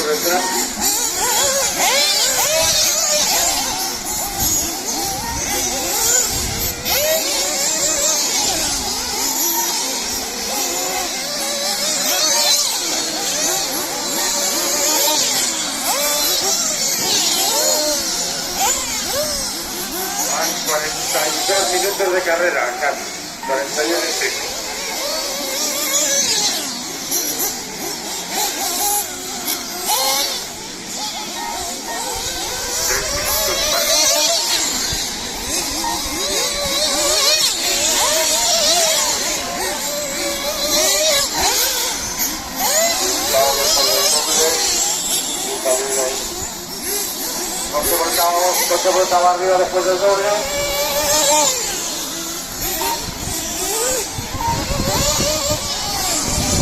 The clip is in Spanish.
detrás. Van 42 minutos de carrera, casi. 41 y pico. No se voltaba arriba después del doble.